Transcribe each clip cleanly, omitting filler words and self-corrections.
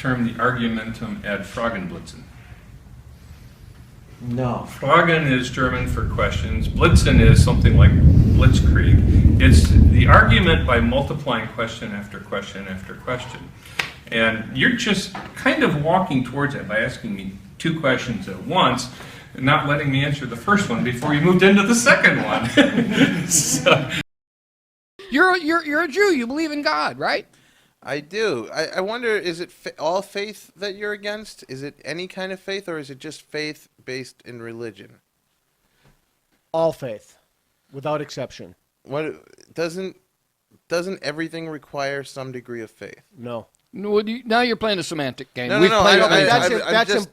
term the argumentum ad Fragenblitzen? No. Fragen is German for questions. Blitzen is something like blitzkrieg. It's the argument by multiplying question after question after question. And you're just kind of walking towards it by asking me two questions at once, and not letting me answer the first one before you moved into the second one. So. You're a Jew. You believe in God, right? I do. I wonder, is it all faith that you're against? Is it any kind of faith, or is it just faith based in religion? All faith, without exception. What doesn't everything require some degree of faith? No. No, now you're playing a semantic game. No.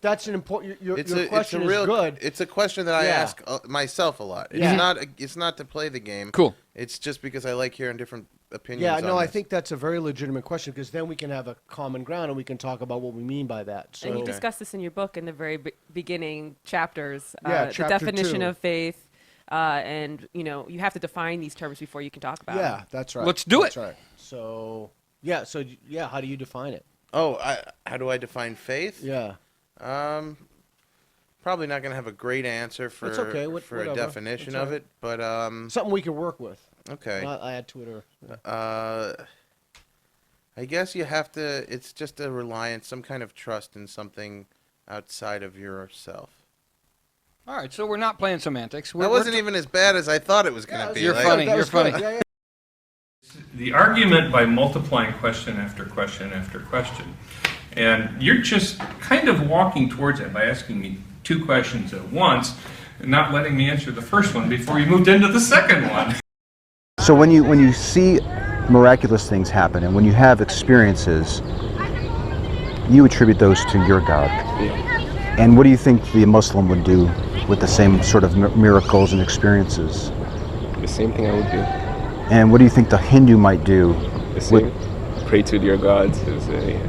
That's an important. Your question is good. It's a question that I ask myself a lot. It's not to play the game. Cool. It's just because I like hearing different opinions. Yeah, no, on I this. think that's a very legitimate question, because then we can have a common ground and we can talk about what we mean by that. So, and you discuss this in your book in the very beginning chapters. Chapter the definition 2. of faith, and you have to define these terms before you can talk about them. Yeah, that's right. Let's do it. That's right. So how do you define it? Oh, how do I define faith? Yeah. Probably not going to have a great answer for That's okay. a Whatever. definition That's of it, but something we can work with. okay. Not add to it or. I guess you have to. It's just a reliance, some kind of trust in something outside of yourself. All right, so we're not playing semantics. That wasn't even as bad as I thought it was going to be. You're funny. You're funny. Yeah. The argument by multiplying question after question after question. And you're just kind of walking towards it by asking me two questions at once, and not letting me answer the first one before you moved into the second one. So when you see miraculous things happen, and when you have experiences, you attribute those to your God. Yeah. And what do you think the Muslim would do with the same sort of miracles and experiences? The same thing I would do. And what do you think the Hindu might do? The same. Pray to their gods as a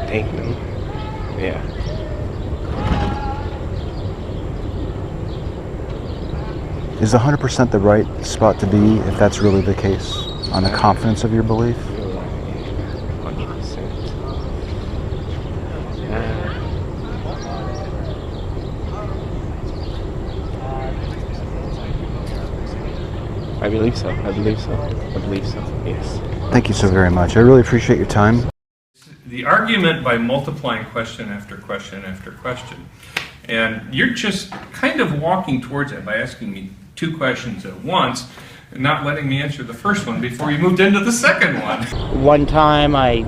thank them. Yeah. Is 100% the right spot to be if that's really the case, on the confidence of your belief? 100%. I believe so. I believe so. I believe so. Yes. Thank you so very much. I really appreciate your time. The argument by multiplying question after question after question. And you're just kind of walking towards it by asking me two questions at once, and not letting me answer the first one before you moved into the second one. One time I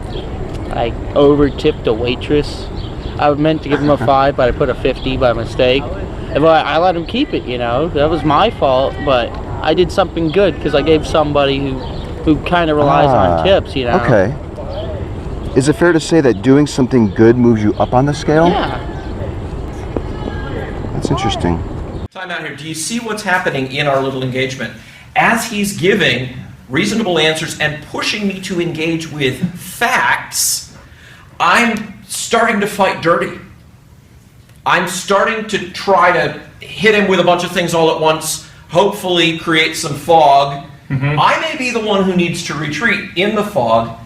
over-tipped a waitress. I meant to give him a 5, but I put a 50 by mistake. But I let him keep it, That was my fault, but I did something good because I gave somebody who kind of relies on tips, Okay. Is it fair to say that doing something good moves you up on the scale? Yeah. That's interesting. Time out here. Do you see what's happening in our little engagement? As he's giving reasonable answers and pushing me to engage with facts, I'm starting to fight dirty. I'm starting to try to hit him with a bunch of things all at once, hopefully create some fog. I may be the one who needs to retreat in the fog.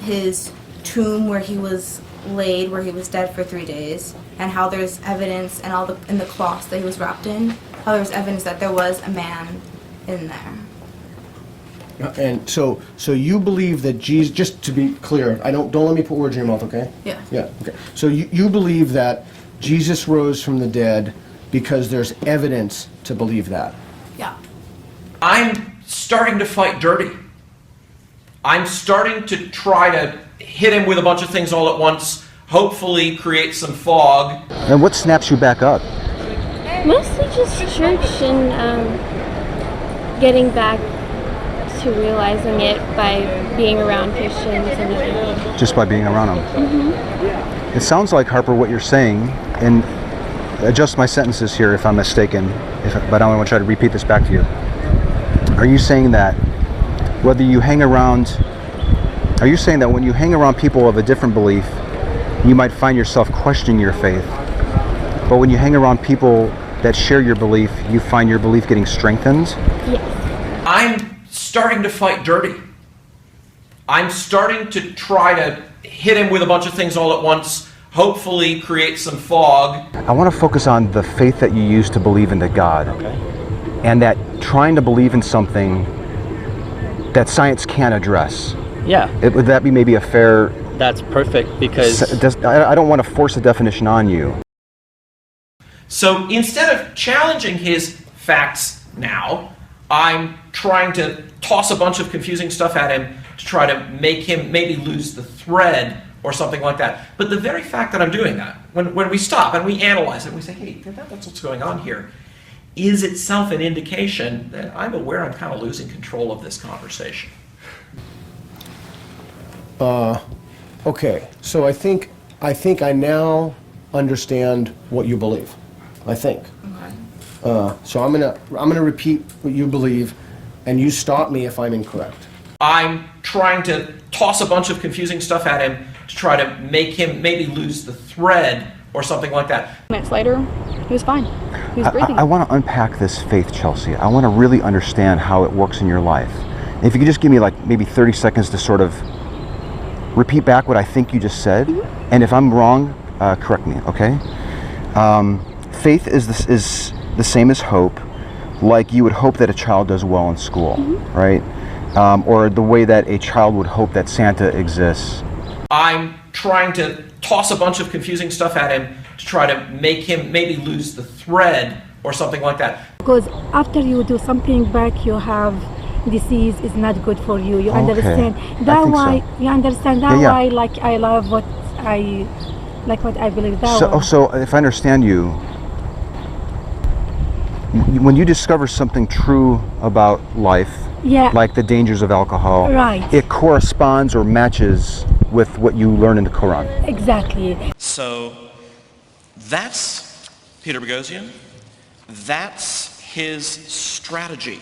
His tomb where he was laid, where he was dead for 3 days, and how there's evidence and in the cloths that he was wrapped in, how there's evidence that there was a man in there. And so you believe that Jesus, just to be clear, don't let me put words in your mouth, okay? Yeah. Yeah, okay. So you believe that Jesus rose from the dead because there's evidence to believe that? Yeah. I'm starting to fight dirty. I'm starting to try to hit him with a bunch of things all at once, hopefully create some fog. And what snaps you back up? Mostly just church and getting back to realizing it by being around Christians and Just by being around them? Mm-hmm. It sounds like, Harper, what you're saying, and adjust my sentences here if I'm mistaken, but I want to try to repeat this back to you. Are you saying that whether you hang around, are you saying that when you hang around people of a different belief, you might find yourself questioning your faith, but when you hang around people that share your belief, you find your belief getting strengthened? I'm starting to fight dirty. I'm starting to try to hit him with a bunch of things all at once, hopefully create some fog. I want to focus on the faith that you use to believe into God. Okay. And that trying to believe in something that science can't address. Yeah. Would that be maybe a fair... That's perfect because... I don't want to force a definition on you. So instead of challenging his facts now, I'm trying to toss a bunch of confusing stuff at him to try to make him maybe lose the thread or something like that. But the very fact that I'm doing that, when we stop and we analyze it, and we say, hey, that's what's going on here, is itself an indication that I'm aware I'm kind of losing control of this conversation. Okay, so I think I now understand what you believe. I think. Okay. So I'm gonna repeat what you believe, and you stop me if I'm incorrect. I'm trying to toss a bunch of confusing stuff at him to try to make him maybe lose the thread or something like that. Minutes later, he was fine. He was breathing. I want to unpack this faith, Chelsea. I want to really understand how it works in your life. And if you could just give me like maybe 30 seconds to sort of repeat back what I think you just said, and if I'm wrong, correct me, okay? Faith is the same as hope, like you would hope that a child does well in school, right? Or the way that a child would hope that Santa exists. I'm trying to toss a bunch of confusing stuff at him to try to make him maybe lose the thread or something like that. Because after you do something back, you have disease is not good for you. You understand that why you understand that why like I love what I believe that. So if I understand you, when you discover something true about life, like the dangers of alcohol, it corresponds or matches with what you learn in the Quran. Exactly. So that's Peter Boghossian. That's his strategy.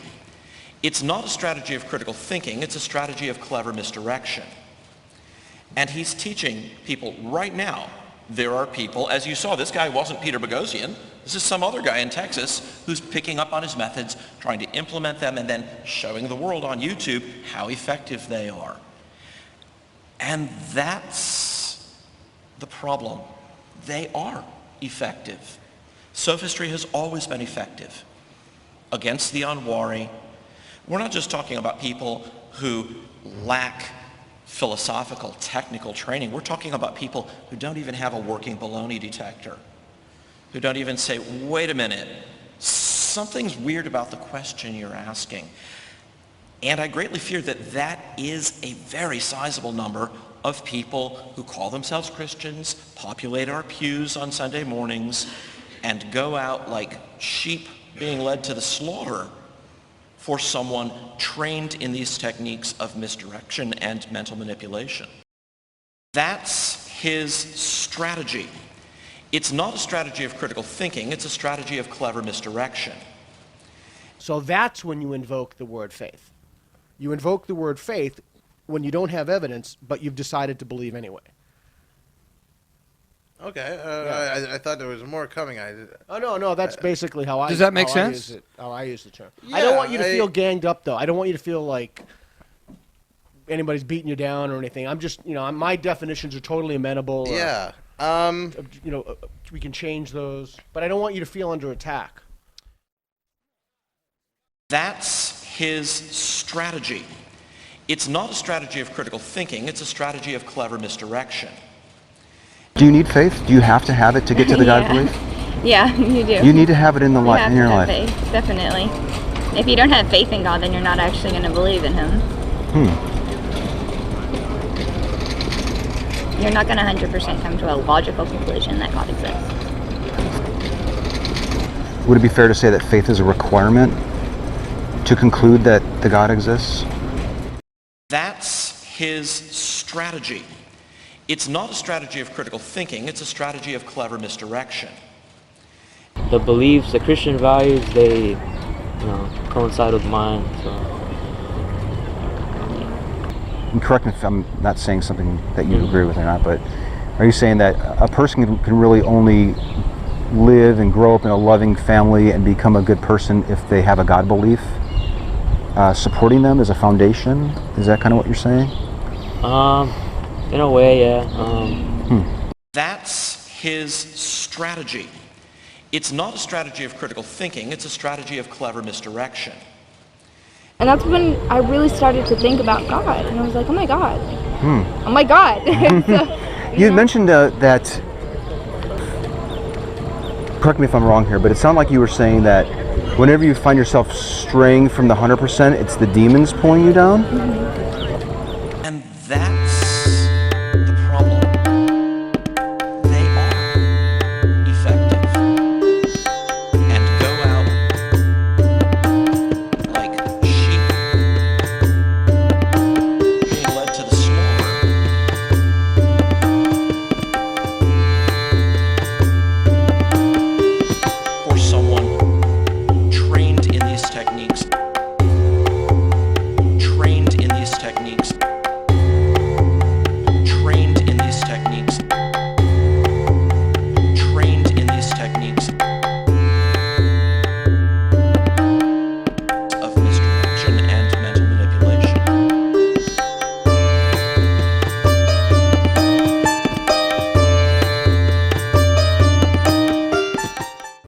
It's not a strategy of critical thinking, it's a strategy of clever misdirection. And he's teaching people right now. There are people, as you saw, this guy wasn't Peter Boghossian. This is some other guy in Texas who's picking up on his methods, trying to implement them, and then showing the world on YouTube how effective they are. And that's the problem. They are effective. Sophistry has always been effective against the unwary. We're not just talking about people who lack philosophical, technical training. We're talking about people who don't even have a working baloney detector, who don't even say, wait a minute, something's weird about the question you're asking. And I greatly fear that that is a very sizable number of people who call themselves Christians, populate our pews on Sunday mornings, and go out like sheep being led to the slaughter for someone trained in these techniques of misdirection and mental manipulation. That's his strategy. It's not a strategy of critical thinking, it's a strategy of clever misdirection. So that's when you invoke the word faith. You invoke the word faith when you don't have evidence, but you've decided to believe anyway. Okay, I thought there was more coming. No, that's basically how I. Does that make sense? How I use the term. Yeah, I don't want you to feel ganged up, though. I don't want you to feel like anybody's beating you down or anything. I'm just, my definitions are totally amenable. Yeah. We can change those, but I don't want you to feel under attack. That's his strategy. It's not a strategy of critical thinking, it's a strategy of clever misdirection. Do you need faith? Do you have to have it to get to the God belief? Yeah, you do. You need to have it in the in your life. Faith, definitely. If you don't have faith in God, then you're not actually going to believe in Him. You're not going to 100% come to a logical conclusion that God exists. Would it be fair to say that faith is a requirement to conclude that the God exists? That's his strategy. It's not a strategy of critical thinking, it's a strategy of clever misdirection. The beliefs, the Christian values, they coincide with mine. So. And correct me if I'm not saying something that you agree with or not, but are you saying that a person can really only live and grow up in a loving family and become a good person if they have a God belief supporting them as a foundation? Is that kind of what you're saying? In a way, yeah. That's his strategy. It's not a strategy of critical thinking, it's a strategy of clever misdirection. And that's when I really started to think about God, and I was like, oh my God. Oh my God. You had mentioned that, correct me if I'm wrong here, but it sounded like you were saying that whenever you find yourself straying from the 100%, it's the demons pulling you down?